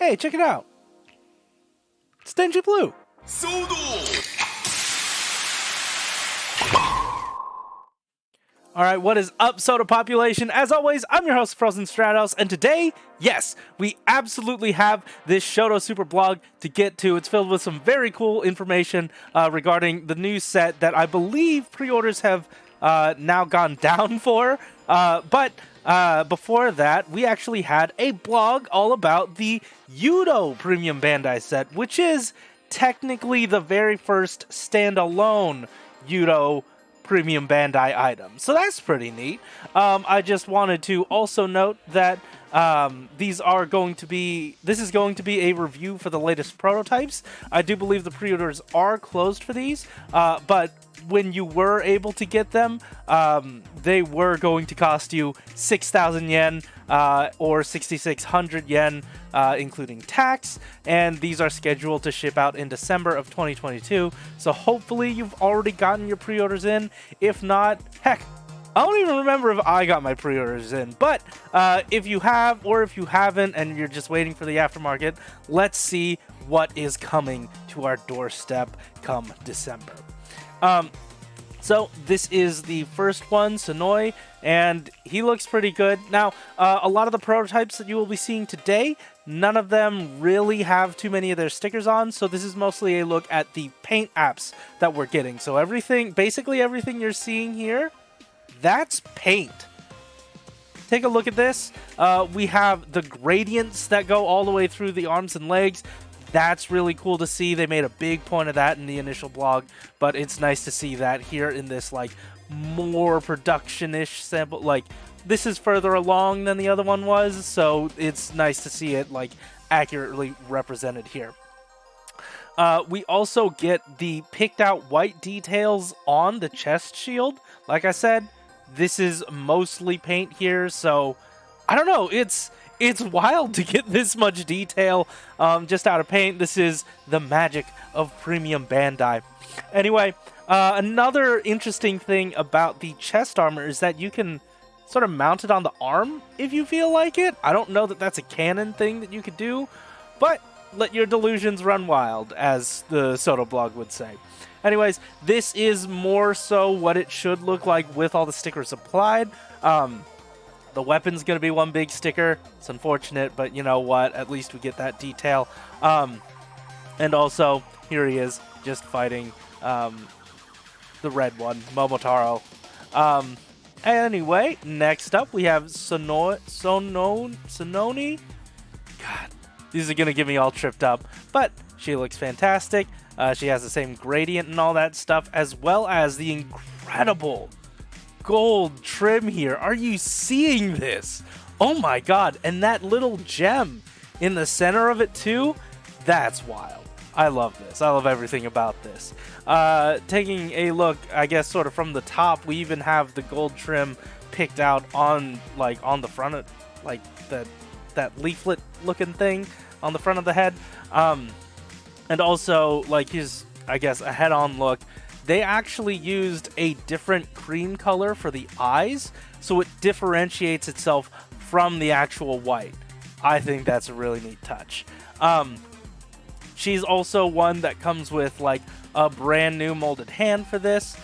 Hey, check it out. It's Denji Blue. Alright, what is up, Soda Population? As always, I'm your host, Frozen Stratos, and today, yes, we absolutely have this Shodo Super blog to get to. It's filled with some very cool information regarding the new set that I believe pre-orders have now gone down for. But before that, we actually had a blog all about the YUDO Premium Bandai set, which is technically the very first standalone YUDO Premium Bandai item. So that's pretty neat. I just wanted to also note that this is going to be a review for the latest prototypes. I do believe the pre-orders are closed for these, but when you were able to get them, they were going to cost you 6,000 yen or 6,600 yen, including tax, and these are scheduled to ship out in December of 2022, so hopefully you've already gotten your pre-orders in. If not, heck, I don't even remember if I got my pre-orders in, but if you have, or if you haven't, and you're just waiting for the aftermarket, let's see what is coming to our doorstep come December. So this is the first one, Sonoi, and he looks pretty good. Now, a lot of the prototypes that you will be seeing today, none of them really have too many of their stickers on, so this is mostly a look at the paint apps that we're getting. So basically everything you're seeing here, that's paint. Take a look at this. We have the gradients that go all the way through the arms and legs. That's really cool to see. They made a big point of that in the initial blog, but it's nice to see that here in this like more production-ish sample. Like, this is further along than the other one was, so it's nice to see it like accurately represented here. We also get the picked out white details on the chest shield. Like I said, this is mostly paint here, so I don't know, it's wild to get this much detail just out of paint. This is the magic of Premium Bandai. Anyway, another interesting thing about the chest armor is that you can sort of mount it on the arm if you feel like it. I don't know that that's a canon thing that you could do, but let your delusions run wild, as the Soto blog would say. Anyways, this is more so what it should look like with all the stickers applied. The weapon's going to be one big sticker. It's unfortunate, but you know what? At least we get that detail. And also, here he is, just fighting the red one, Momotaro. Anyway, next up, we have Sononi. God, these are going to get me all tripped up. But she looks fantastic. She has the same gradient and all that stuff, as well as the incredible gold trim here. Are you seeing this? Oh my god. And that little gem in the center of it too, that's wild. I love this. I love everything about this. Taking a look, I guess, sort of from the top, we even have the gold trim picked out on the front of like that leaflet looking thing on the front of the head. And also like his, I guess, a head-on look. They actually used a different cream color for the eyes, so it differentiates itself from the actual white. I think that's a really neat touch. She's also one that comes with like a brand new molded hand for this.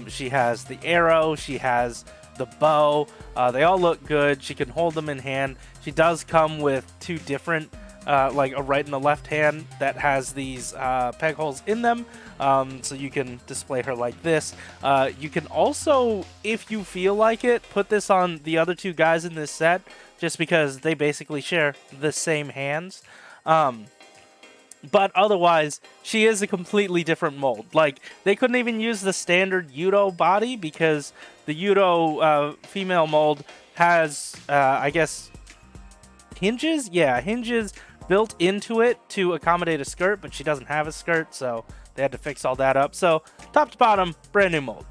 She has the arrow, she has the bow. They all look good. She can hold them in hand. She does come with two different like a right and a left hand that has these peg holes in them, so you can display her like this. You can also, if you feel like it, put this on the other two guys in this set, just because they basically share the same hands. But otherwise, she is a completely different mold. Like, they couldn't even use the standard YUDO body, because the YUDO female mold has, I guess, hinges? Yeah, hinges built into it to accommodate a skirt, but she doesn't have a skirt, so they had to fix all that up. So, top to bottom, brand new mold.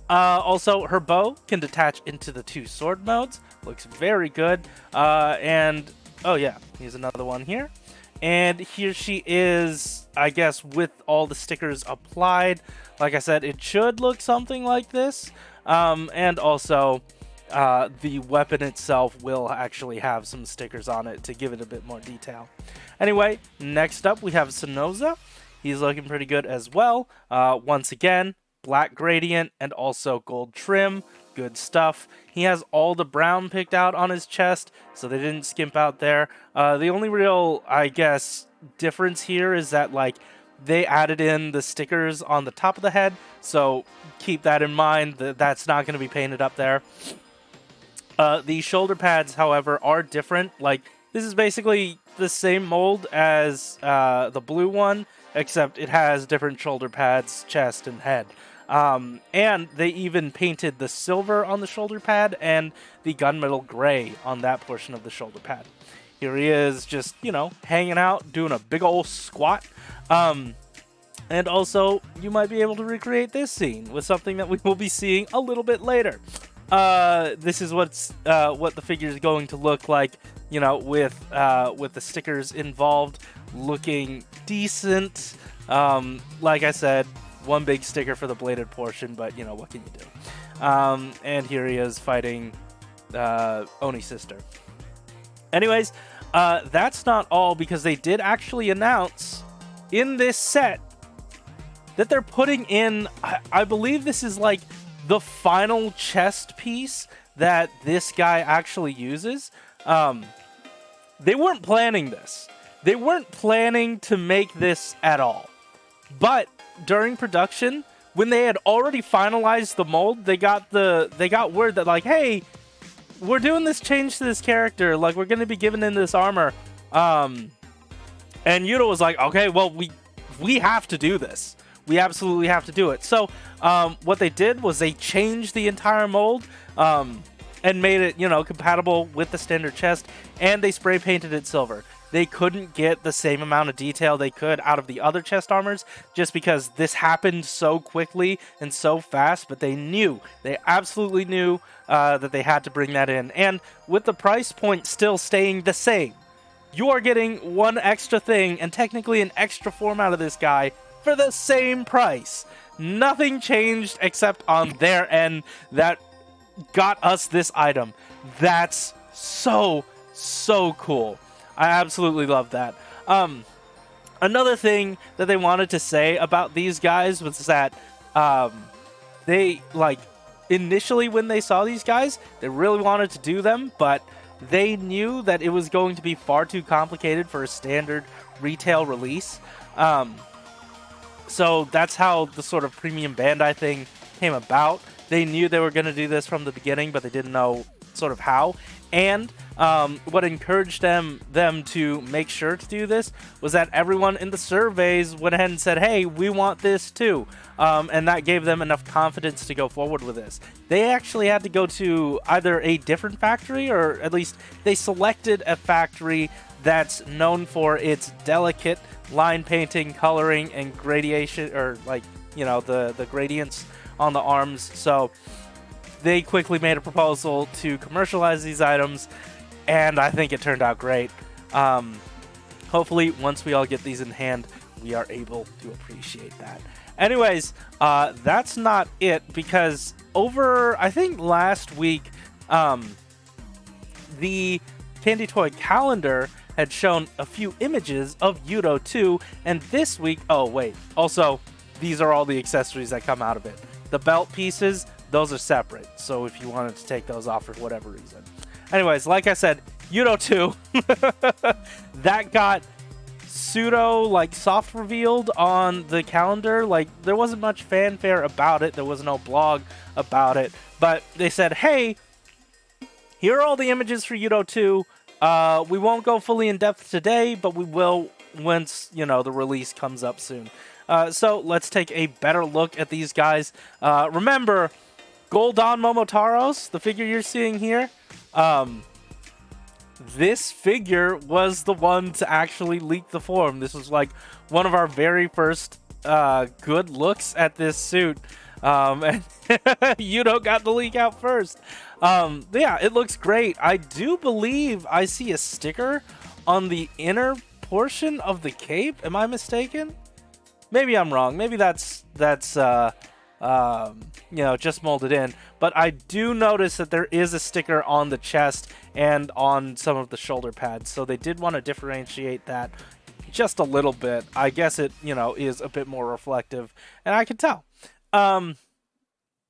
Also, her bow can detach into the two sword modes. Looks very good. And, oh yeah, here's another one here. And here she is, I guess, with all the stickers applied. Like I said, it should look something like this. And also, the weapon itself will actually have some stickers on it to give it a bit more detail. Anyway, next up we have Sonoza. He's looking pretty good as well. Once again, black gradient and also gold trim. Good stuff. He has all the brown picked out on his chest, so they didn't skimp out there. The only real, I guess, difference here is that, like, they added in the stickers on the top of the head, so keep that in mind. That's not going to be painted up there. The shoulder pads, however, are different. Like, this is basically the same mold as the blue one, except it has different shoulder pads, chest, and head. And they even painted the silver on the shoulder pad and the gunmetal gray on that portion of the shoulder pad. Here he is just, you know, hanging out, doing a big old squat. And also, you might be able to recreate this scene with something that we will be seeing a little bit later. This is what the figure is going to look like, you know, with the stickers involved, looking decent. Like I said, one big sticker for the bladed portion, but, you know, what can you do? And here he is fighting Oni's sister. Anyways, that's not all, because they did actually announce in this set that they're putting in, I believe this is like the final chest piece that this guy actually uses. They weren't planning this. They weren't planning to make this at all. But during production, when they had already finalized the mold, they got word that, like, hey, we're doing this change to this character. Like, we're going to be giving in this armor. And YUDO was like, okay, well, we have to do this. We absolutely have to do it. So what they did was they changed the entire mold and made it, you know, compatible with the standard chest, and they spray painted it silver. They couldn't get the same amount of detail they could out of the other chest armors just because this happened so quickly and so fast, but they absolutely knew that they had to bring that in. And with the price point still staying the same, you are getting one extra thing and technically an extra form out of this guy for the same price. Nothing changed except on their end that got us this item. That's so cool. I absolutely love that. Another thing that they wanted to say about these guys was that they, like, initially when they saw these guys, they really wanted to do them, but they knew that it was going to be far too complicated for a standard retail release. So that's how the sort of premium Bandai thing came about. They knew they were going to do this from the beginning, but they didn't know sort of how. And what encouraged them to make sure to do this was that everyone in the surveys went ahead and said, hey, we want this too. And that gave them enough confidence to go forward with this. They actually had to go to either a different factory, or at least they selected a factory that's known for its delicate line painting, coloring, and gradation, or, like, you know, the gradients on the arms. So they quickly made a proposal to commercialize these items, and I think it turned out great. Hopefully, once we all get these in hand, we are able to appreciate that. Anyways, that's not it, because over, I think, last week, the Candy Toy Calendar had shown a few images of YUDO 2, and this week, oh wait, also, these are all the accessories that come out of it. The belt pieces, those are separate, so if you wanted to take those off for whatever reason. Anyways, like I said, YUDO 2, that got pseudo, like, soft revealed on the calendar. Like, there wasn't much fanfare about it, there was no blog about it, but they said, hey, here are all the images for YUDO 2. We won't go fully in depth today, but we will once, you know, the release comes up soon. So let's take a better look at these guys. Remember, Goldan Momotaros, the figure you're seeing here, this figure was the one to actually leak the form. This was like one of our very first good looks at this suit. And YUDO got the leak out first. Yeah, it looks great. I do believe I see a sticker on the inner portion of the cape. Am I mistaken? Maybe I'm wrong. Maybe that's you know, just molded in. But I do notice that there is a sticker on the chest and on some of the shoulder pads, so they did want to differentiate that just a little bit. I guess it, you know, is a bit more reflective, and I can tell.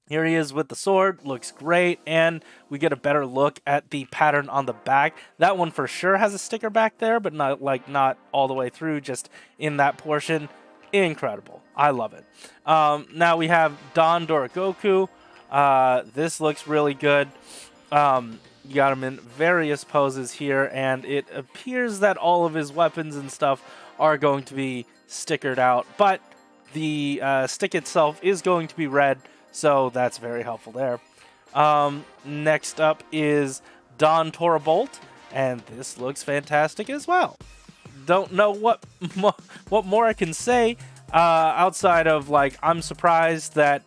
Here he is with the sword, looks great, and we get a better look at the pattern on the back. That one for sure has a sticker back there, but not all the way through, just in that portion. Incredible. I love it. Now we have Don Dorogoku. This looks really good. You got him in various poses here, and it appears that all of his weapons and stuff are going to be stickered out, but the stick itself is going to be red, so that's very helpful there. Next up is Don Torbolt, and this looks fantastic as well. Don't know what more I can say outside of, like, I'm surprised that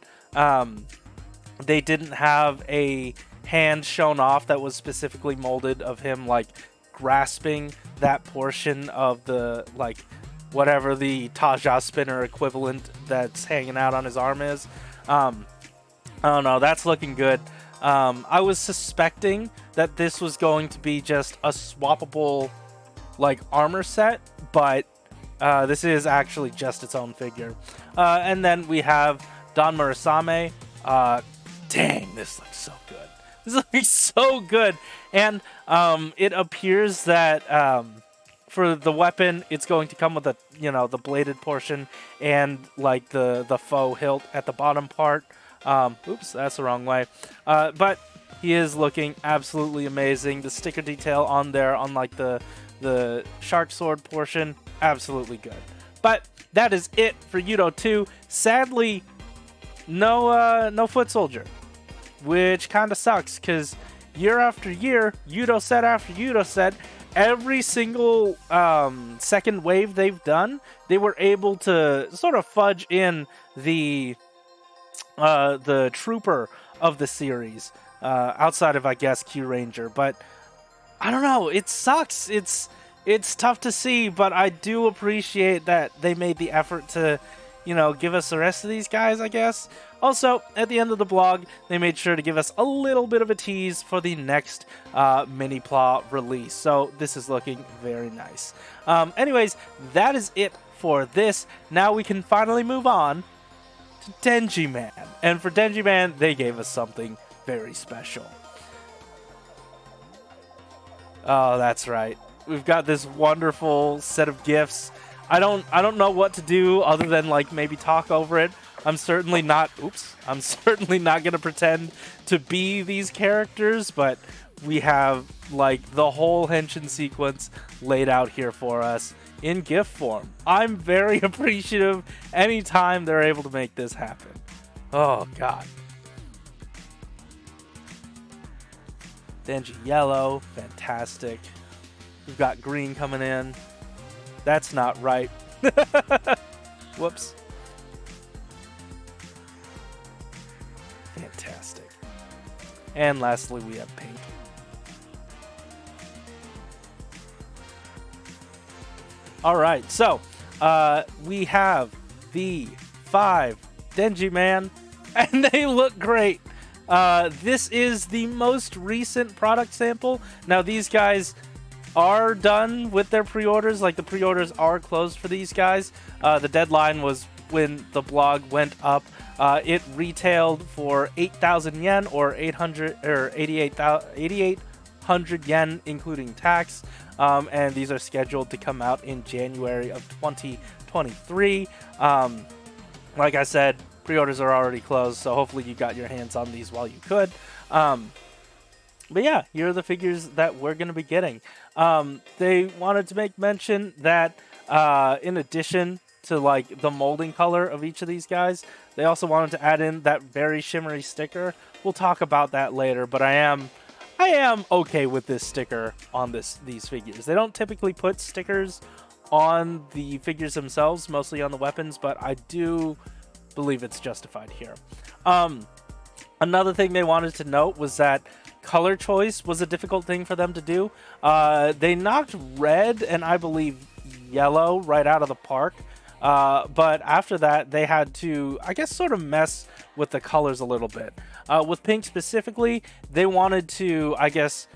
they didn't have a hand shown off that was specifically molded of him, like, grasping that portion of the, like, whatever the Taja spinner equivalent that's hanging out on his arm is. I don't know, that's looking good. I was suspecting that this was going to be just a swappable, like, armor set, but this is actually just its own figure. And then we have Don Murasame. Dang, this looks so good. This looks so good. And it appears that for the weapon, it's going to come with a, you know, the bladed portion and, like, the faux hilt at the bottom part. Oops, that's the wrong way. But he is looking absolutely amazing. The sticker detail on there, on, like, the shark sword portion, absolutely good. But that is it for YUDO 2. Sadly, no foot soldier, which kind of sucks, because year after year, YUDO set after YUDO set, every single second wave they've done, they were able to sort of fudge in the trooper of the series, outside of, I guess, Q Ranger. But I don't know, it sucks. It's tough to see, but I do appreciate that they made the effort to, you know, give us the rest of these guys, I guess. Also, at the end of the blog, they made sure to give us a little bit of a tease for the next mini-plot release. So this is looking very nice. Anyways, that is it for this. Now we can finally move on to Denji Man. And for Denji Man, they gave us something very special. Oh, that's right. We've got this wonderful set of gifts. I don't know what to do other than, like, maybe talk over it. I'm certainly not going to pretend to be these characters, but we have, like, the whole henshin sequence laid out here for us in gift form. I'm very appreciative anytime they're able to make this happen. Oh, God. Denji Yellow, fantastic. We've got green coming in. That's not right. Whoops. Fantastic. And lastly, we have pink. Alright, so we have the 5 Denji Man, and they look great. This is the most recent product sample. Now, these guys are done with their pre-orders. Like, the pre-orders are closed for these guys. The deadline was when the blog went up. It retailed for 8,000 yen, or 8,800 yen, including tax. And these are scheduled to come out in January of 2023. Like I said, pre-orders are already closed, so hopefully you got your hands on these while you could. But yeah, here are the figures that we're going to be getting. They wanted to make mention that in addition to, like, the molding color of each of these guys, they also wanted to add in that very shimmery sticker. We'll talk about that later, but I am okay with this sticker on these figures. They don't typically put stickers on the figures themselves, mostly on the weapons, but I do believe it's justified here. Another thing they wanted to note was that color choice was a difficult thing for them to do. They knocked red and, I believe, yellow right out of the park. But after that, they had to, I guess, sort of mess with the colors a little bit. With Pink specifically, they wanted to, I guess,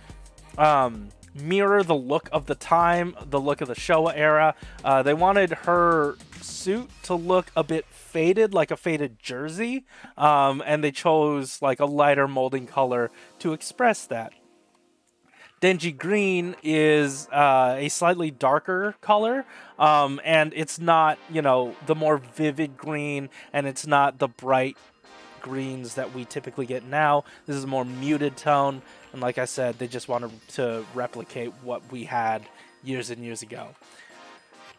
mirror the look of the time, the look of the Showa era. They wanted her suit to look a bit faded, like a faded jersey, and they chose like a lighter molding color to express that. Denji Green is a slightly darker color, and it's not, you know, the more vivid green, and it's not the bright greens that we typically get now. This is a more muted tone, and like I said, they just wanted to replicate what we had years and years ago.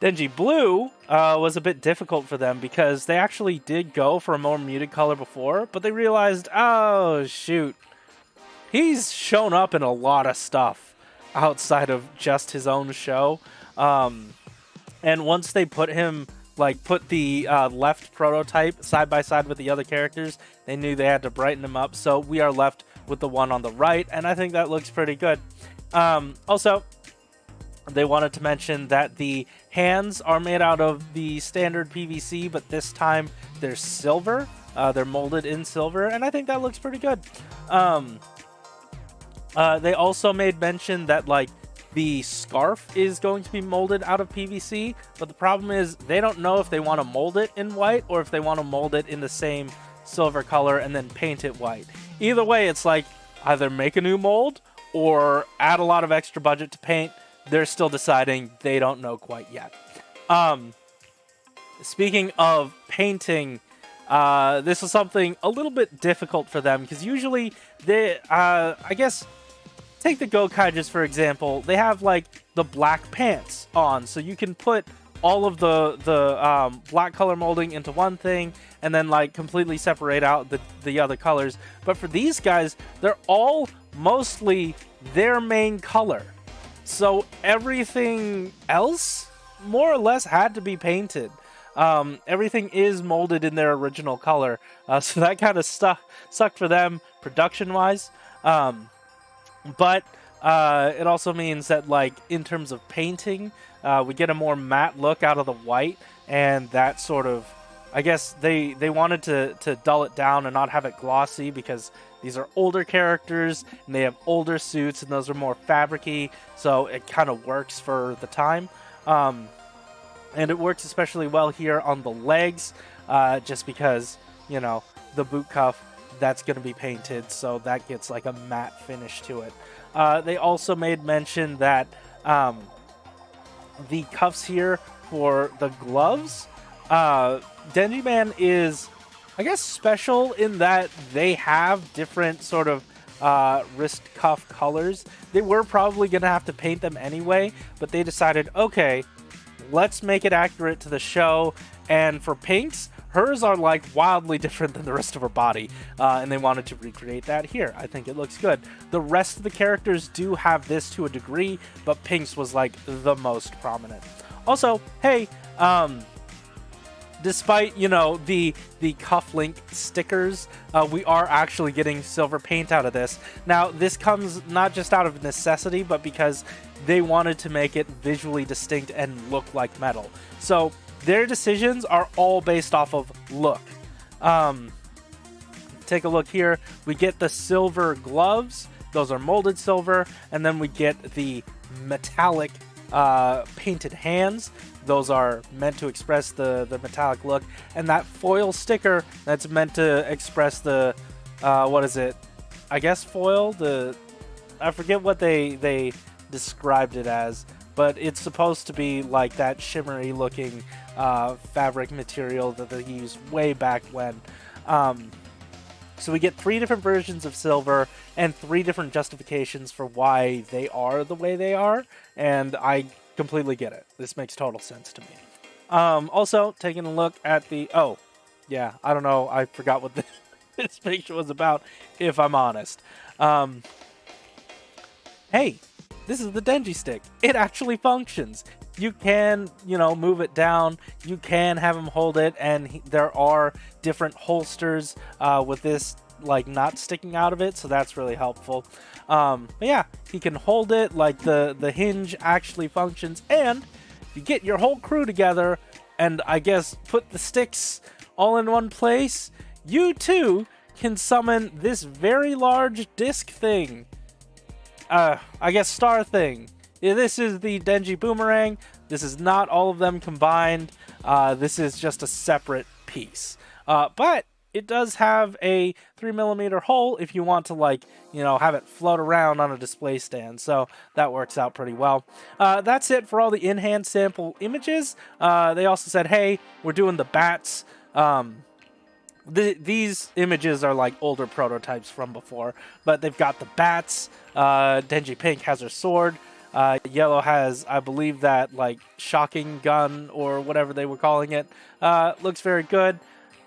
Denji Blue was a bit difficult for them because they actually did go for a more muted color before, but they realized, oh shoot, he's shown up in a lot of stuff outside of just his own show. And once they put him, like, put the left prototype side by side with the other characters, they knew they had to brighten him up. So we are left with the one on the right, and I think that looks pretty good. Also, they wanted to mention that the hands are made out of the standard PVC, but this time they're silver. They're molded in silver, and I think that looks pretty good. They also made mention that, like, the scarf is going to be molded out of PVC, but the problem is they don't know if they want to mold it in white or if they want to mold it in the same silver color and then paint it white. Either way, it's like either make a new mold or add a lot of extra budget to paint. They're still deciding. They don't know quite yet. Speaking of painting, this is something a little bit difficult for them because usually they, I guess, take the Gokaijas for example. They have like the black pants on, so you can put all of the black color molding into one thing and then like completely separate out the other colors. But for these guys, they're all mostly their main color. So everything else more or less had to be painted. Everything is molded in their original color. So that kind of sucked for them production-wise. But it also means that, like, in terms of painting, we get a more matte look out of the white, and that sort of, I guess they wanted to dull it down and not have it glossy because these are older characters and they have older suits and those are more fabric-y, so it kind of works for the time. And it works especially well here on the legs, just because, you know, the boot cuff, that's going to be painted, so that gets like a matte finish to it. They also made mention that the cuffs here for the gloves, Denji Man is, I guess, special in that they have different sort of wrist cuff colors. They were probably going to have to paint them anyway, but they decided, okay, let's make it accurate to the show. And for Pink's, hers are like wildly different than the rest of her body, and they wanted to recreate that here. I think it looks good. The rest of the characters do have this to a degree, but Pink's was like the most prominent. Also, hey, despite, you know, the cufflink stickers, we are actually getting silver paint out of this. Now, this comes not just out of necessity, but because they wanted to make it visually distinct and look like metal. So their decisions are all based off of look. Take a look here. We get the silver gloves. Those are molded silver. And then we get the metallic painted hands. Those are meant to express the metallic look. And that foil sticker, that's meant to express the, what is it? I guess foil? I forget what they described it as. But it's supposed to be like that shimmery looking fabric material that they used way back when. So we get 3 different versions of silver and 3 different justifications for why they are the way they are. And I completely get it. This makes total sense to me. Also, taking a look at the... Oh, yeah, I don't know. I forgot what this picture was about, if I'm honest. Hey, this is the Denji stick. It actually functions. You can, you know, move it down. You can have him hold it, and there are different holsters with this, like, not sticking out of it, so that's really helpful. But yeah, he can hold it, like the hinge actually functions, and you get your whole crew together, and I guess put the sticks all in one place. you too can summon this very large disc thing. I guess star thing. This is the Denji Boomerang. This is not all of them combined. This is just a separate piece. But it does have a 3mm hole if you want to, like, you know, have it float around on a display stand. So that works out pretty well. That's it for all the in-hand sample images. They also said, hey, we're doing the bats. These images are like older prototypes from before, but they've got the bats. Denji Pink has her sword. Yellow has, I believe, that like shocking gun or whatever they were calling it. Looks very good.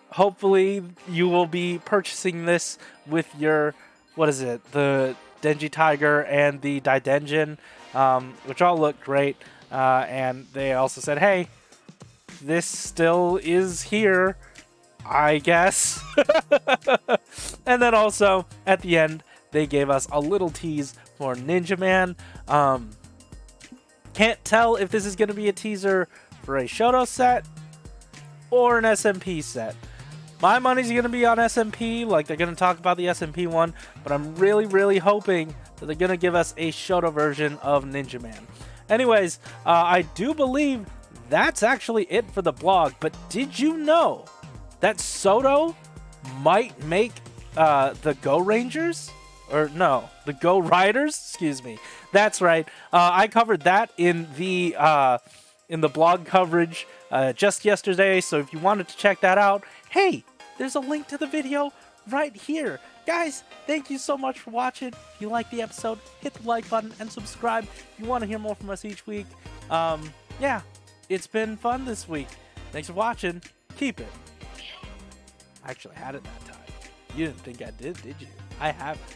Hopefully you will be purchasing this with your, what is it, the Denji Tiger and the Denjin, which all look great. And they also said, hey, this still is here, I guess. And then also at the end they gave us a little tease for Ninja Man. Can't tell if this is going to be a teaser for a Shodo set or an SMP set. My money's going to be on SMP, like they're going to talk about the SMP one, but I'm really hoping that they're going to give us a Shodo version of Ninja Man. Anyways, I do believe that's actually it for the blog, but did you know that Soto might make the Go Rangers? Or no, the Go Riders? Excuse me. That's right. I covered that in the blog coverage just yesterday, so if you wanted to check that out, hey, there's a link to the video right here. Guys, thank you so much for watching. If you liked the episode, hit the like button and subscribe if you want to hear more from us each week. Yeah, it's been fun this week. Thanks for watching. Keep it. I actually had it that time. You didn't think I did you? I haven't.